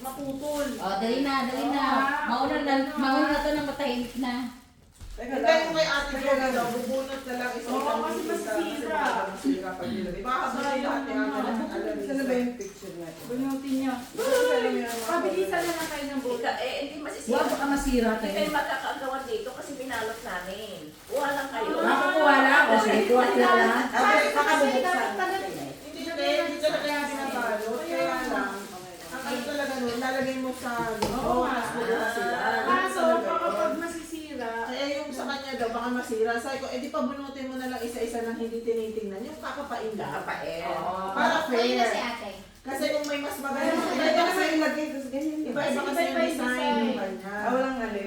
maputol. Oh, dali na, dali na. Mauna na to ng matahimik na. Hintay mo kay ate ko daw, bubunot na lang isang Oo, kasi masisira. Masira pag nila. Di ba kasi ate Saan na ba yung picture natin? Bunutin niya. Pabilisan na lang kayo ng buta. Hindi masisira. Huwag baka masira Hindi tayo. kayo makakagawa dito kasi binalot namin. Kuha lang kayo. Nakukuha lang. O sige, kuha sila lang. Baka bubuksan. Hindi na kaya binabalot. Kaya lang. Ang ano talaga nun, lalagay mo sa mas bubuka sila. Kaso, kapag masisira, Kaya yung sa kanya daw, baka masira. Sabi ko, di pa bunutin mo na lang isa-isa nang hindi tinitingnan. Yung kakapain lang. Kakapain. Para Kayo na si fair. ate. Kasi kung may mas maganda, Iba kasi ilagay, tapos ganyan. iba-iba kasi yung design yung kanya. Walang ano.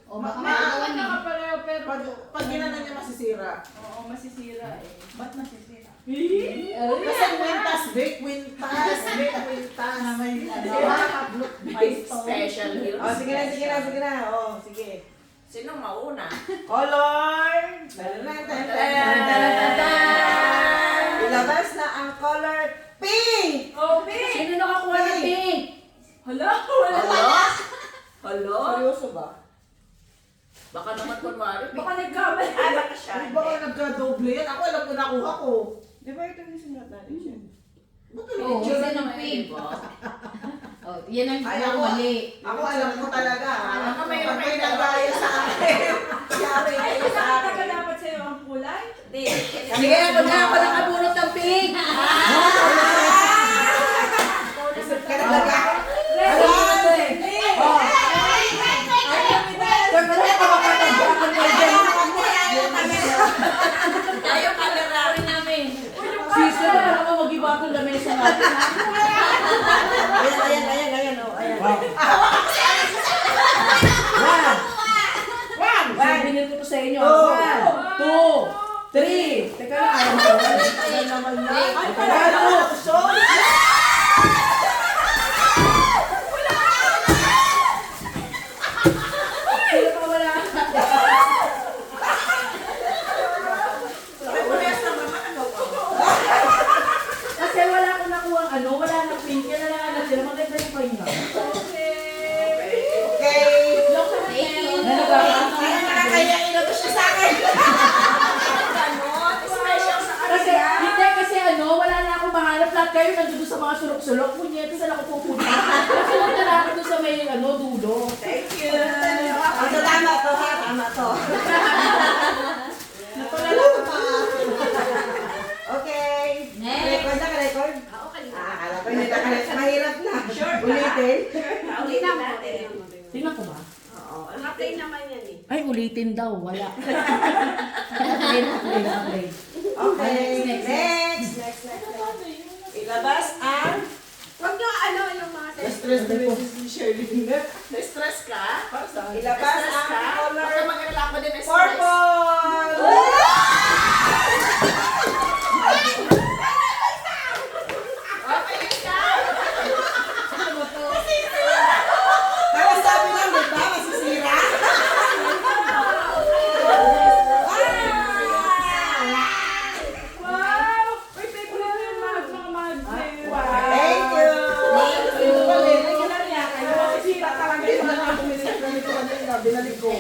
O baka maawan na kapareho pero Pag ginanan niya masisira. oo, masisira eh. ba't masisira? Kasi wintas, bake wintas, bake wintas. Special hills. Oh, sige na, sige na, sige na. Oh, sige. Sino mauna? Color! Ilabas na ang color pink! Oh, babe! Sino nakakuha ng pink? Hala, wala. Hello? Seryoso ba? Baka naman kunwari. Baka nagkamali. Baka siya. Hindi ba kayo nagka-doble yan? Ako alam ko nakuha ko. Di ba ito yung sinulat natin siya? Ba't Oo, ulit isa ng pink. Oh, yan ang Ay, yung ako- mali. Ako alam ko talaga. Baka may Pag may nagaya sa akin. Yari Ay, kayo sa nakita ka akin. dapat sa'yo ang kulay? Hindi. Sige, ako na ako nakabunot ng pink. Kaya talaga. Ayaw camera rin namin. Sister, alam mo mag-iba itong lamesa natin. Ayan. Oh, ayan. One. Binil ko to sa inyo. 1, 2, 3. Teka lang, ayaw mo. Ayan naman na. Ay, pala. Sino pa wala? Kasi wala akong nakuha wala nang pink. Yan na lang ang natira. Maganda yung pahinga. Okay. Kaya ilabas siya sa akin. Special sa Kasi, hindi kasi wala na akong mahanap. Lahat kayo nandun sa mga sulok-sulok. Kunyete, saan ako pupunta? Kasi nandun na ako doon sa may dulo. Thank you. Ito tama to ha, tama to. Napalala ko pa. Okay. Next. Record na ka, record? Akala ko hindi na ka, mahirap na. Ulitin. Ulitin natin. Tingnan ko ba? Oo. Naka-play naman yan eh. Ay, ulitin daw. Wala. Upgrade. Okay. Next. Next. Ilabas ang Huwag niyo yung mga Na-stress na rin si Shirley. Na-stress ka? ilabas Na-stress ang ka? color Baka mag-alala ko din na-stress. purple. Okay ka? Pero sabi lang, di ba, masisira? Wow! Uy, favorite ko yung mga mag-play. Thank you. Masisira talaga yung mga bumili ko kanina. Binalik ko.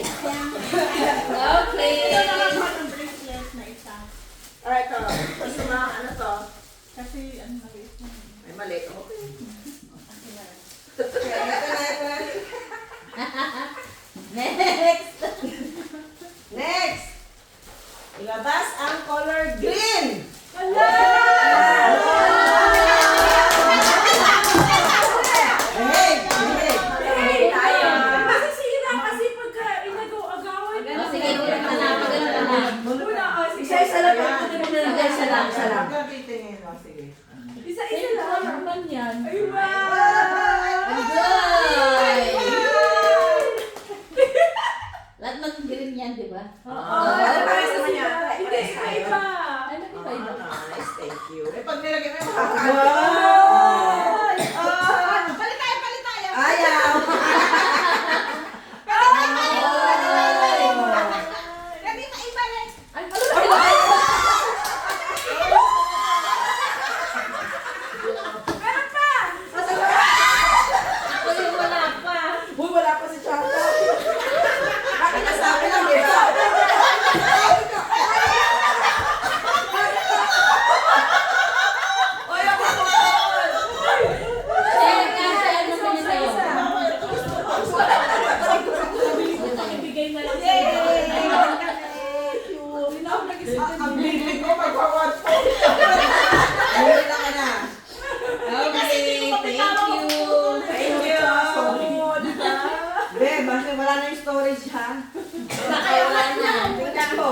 yung storage ha. Kaya wala na. Tingnan mo.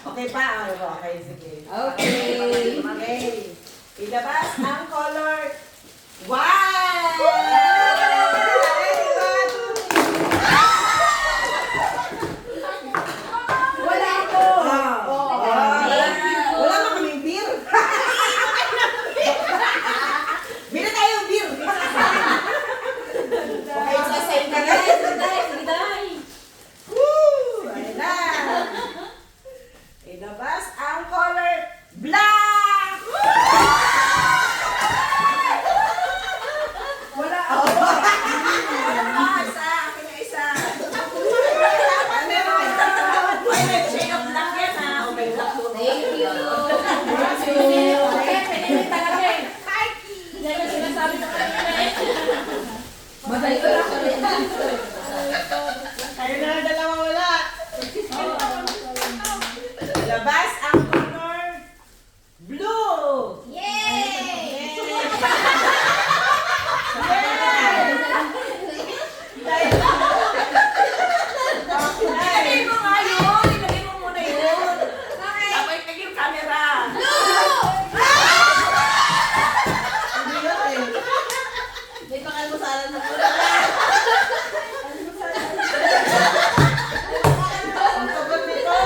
Okay pa? Okay, sige. Okay. Okay. Ilabas ang color white! Wala ko. Wala pa kaming beer. Bili tayo yung beer. Okay, sasay na guys. Woo! Ayan na. Ilabas ang color black! Wala Oh. ako. Isa, akin na isa. Ano yun? Ay, may shade of black yan ha. Okay, black to. Thank you. Okay, pinili talaga eh. Yan ang sinasabi ko kanina eh. Madali ko lang kami. Kayo na lang dalawa wala. Ilabas ang color blue! Ilagay mo nga yun. Ilagay mo muna yun. Tapos tigil yung camera. Hindi yun eh. May pangalmusalan na po. Ang sagot nito.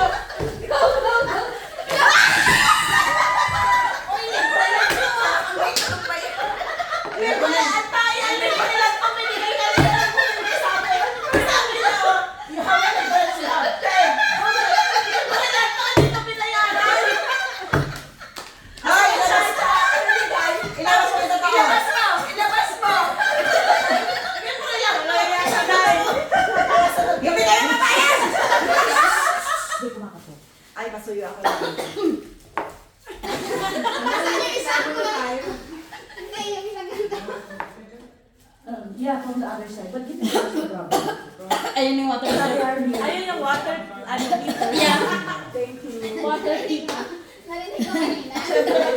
Ay, ilabas mo ito tao. Gabi na yung matayan! Ay, pasuyo ako lang. Yeah, from the other side. But dito sa Ayun yung water. Ayun yung water. Ano dito? water tip. Siyempre,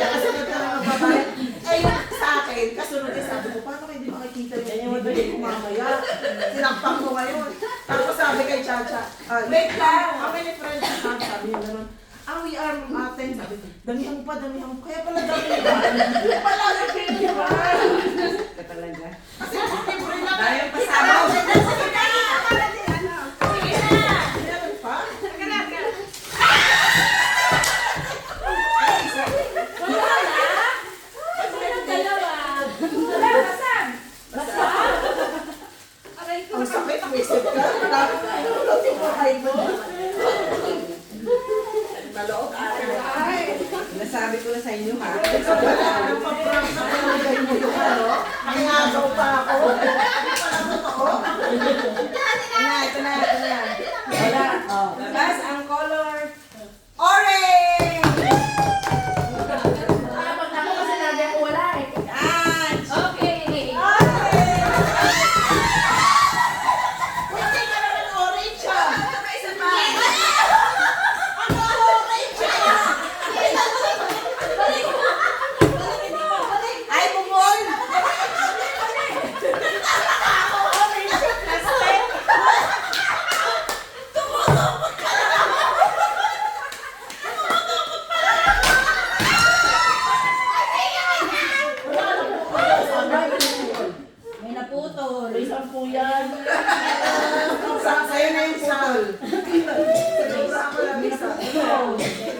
kasunod ka lang magbabayad. Eh, yung sa akin, kasunod din sabi ko, paano hindi makikita yung bibili ko mamaya? Sinakpak ko ngayon. Tapos sabi kay Chacha, wait lang, kami ni friend sa camp, sabi niya gano'n, we are atin, sabi ko, damihan mo pa, kaya pala damihan. Pala, damihan. Talaga. Kasi libre lang. Dahil pasabaw. Meron pa? Ang sakit, ang isip ka. Malapit na inulot yung buhay mo. Maloob ata. Nasabi ko na sa inyo ha. Wala, nang pag-prank sa palagay mo yung ano, nangyagaw pa ako. Hindi pala totoo. Ito na. Wala. Labas ang color orange! Tapos ako kasi sinabi ko wala eh. Yan! Okay. Hindi ka naman orange ah. Ay, bumol! May naputol. Isang po yan. Sa'yo na yung putol. Sigura ako lang isa.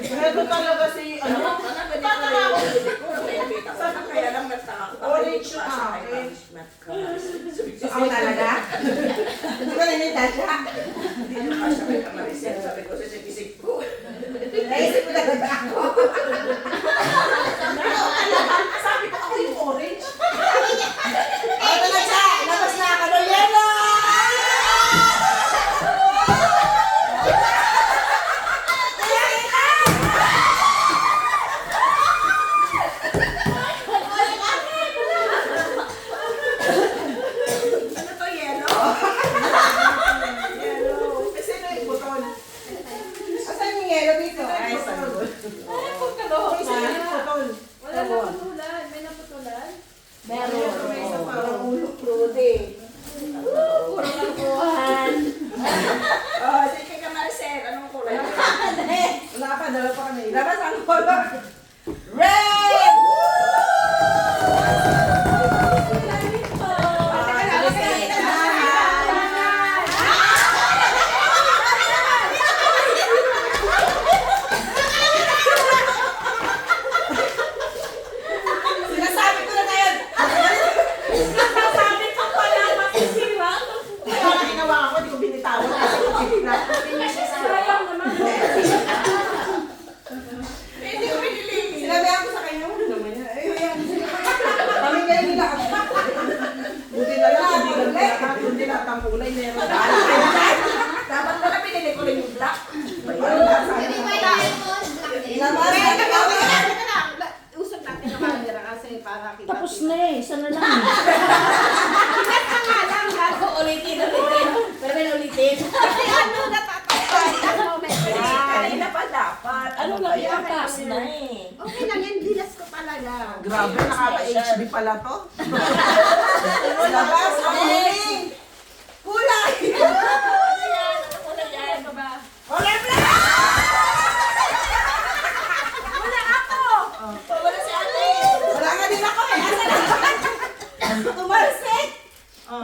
Ito talaga si, ano? Paano nga ako? Kaya lang nagtaka ko. Orange yung akin. Ako talaga? Hindi ko nanita siya. Hindi nyo kasya kay Maricel. Sabi ko sa isip ko. Naisip ko talaga ako. Sabi ko ako yung orange. Ito na siya! Labas na ako ng yelo! Ano to, yellow? Kasi na yung butol. ibang kulay, meron. Dapat pala binili ko rin yung black. Labas Kaya na teka lang. Usap natin ng camera kasi para kita. Tapos na eh, isa na lang. Ulitin. Pero may ulitin. Kasi ano, natatapos. Kanina pa dapat. Ano lang yan, Tapos kasi? na eh. Okay lang yan, dilas ko talaga. Grabe, nakaka-HB pala to. Labas ang huling. Kulay. Okay, black! Wala ako! Wala si ate. Wala nga din ako eh. Asa na? Tumalsik.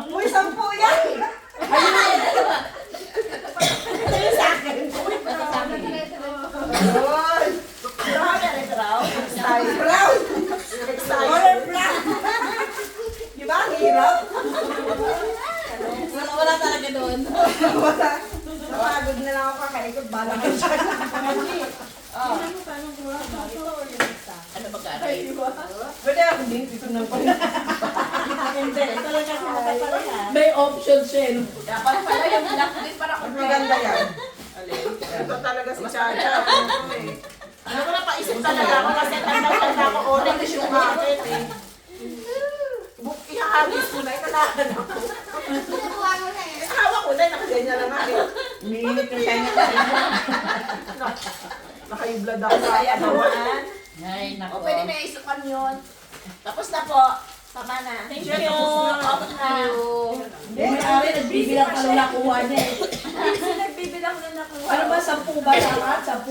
Uy, 10 yan. Ito yung sa akin. Yun. Brown na rin, brown. Style brown. Color black. Di ba? Ang hirap. Wala talaga doon. Wala. Napagod na lang ako kakaikot. Bala ka dyan. Ano magkakaroon? Pwede ako din. Ito na pa. Hindi. Ito lang kasi nakapala. May option siya. no? Dapat pala yung black din para Mas maganda yan. Ito talaga si Chacha. Ano to eh. Ano ko napaisip talaga ako kasi tanda ako orange yung akin eh. Ihahagis ko na, ikalakad ako. Hawak ko na, nakaganyan lang nga eh. Umiinit yung tenga. Naka-blood ako sa Kaya naman. Ay, O, nako. pwede na isukan yun. Tapos na po. Tama na. Thank you. Tapos na. May ari, nagbibilang pa nung nakuha niya eh. Kasi nagbibilang na nakuha. Ano ba, 10 ba dapat? 10?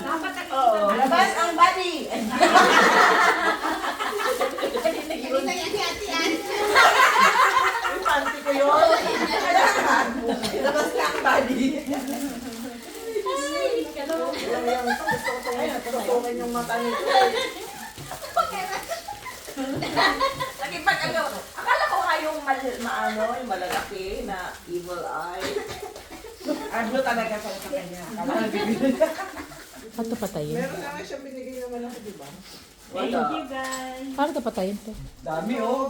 Dapat Oh, labas ang body. Yung panty ko yun. Kailangan. Labas na ang body. Alam yan, gusto ko tutukin yung mata nito. Lagi pag ano, akala ko nga yung yung malalaki na evil eye. Ano talaga sa kanya? Kala bibili. Paano ito patayin? Meron na nga siya binigay naman ako, di ba? Wala. Paano ito patayin to? Dami oh.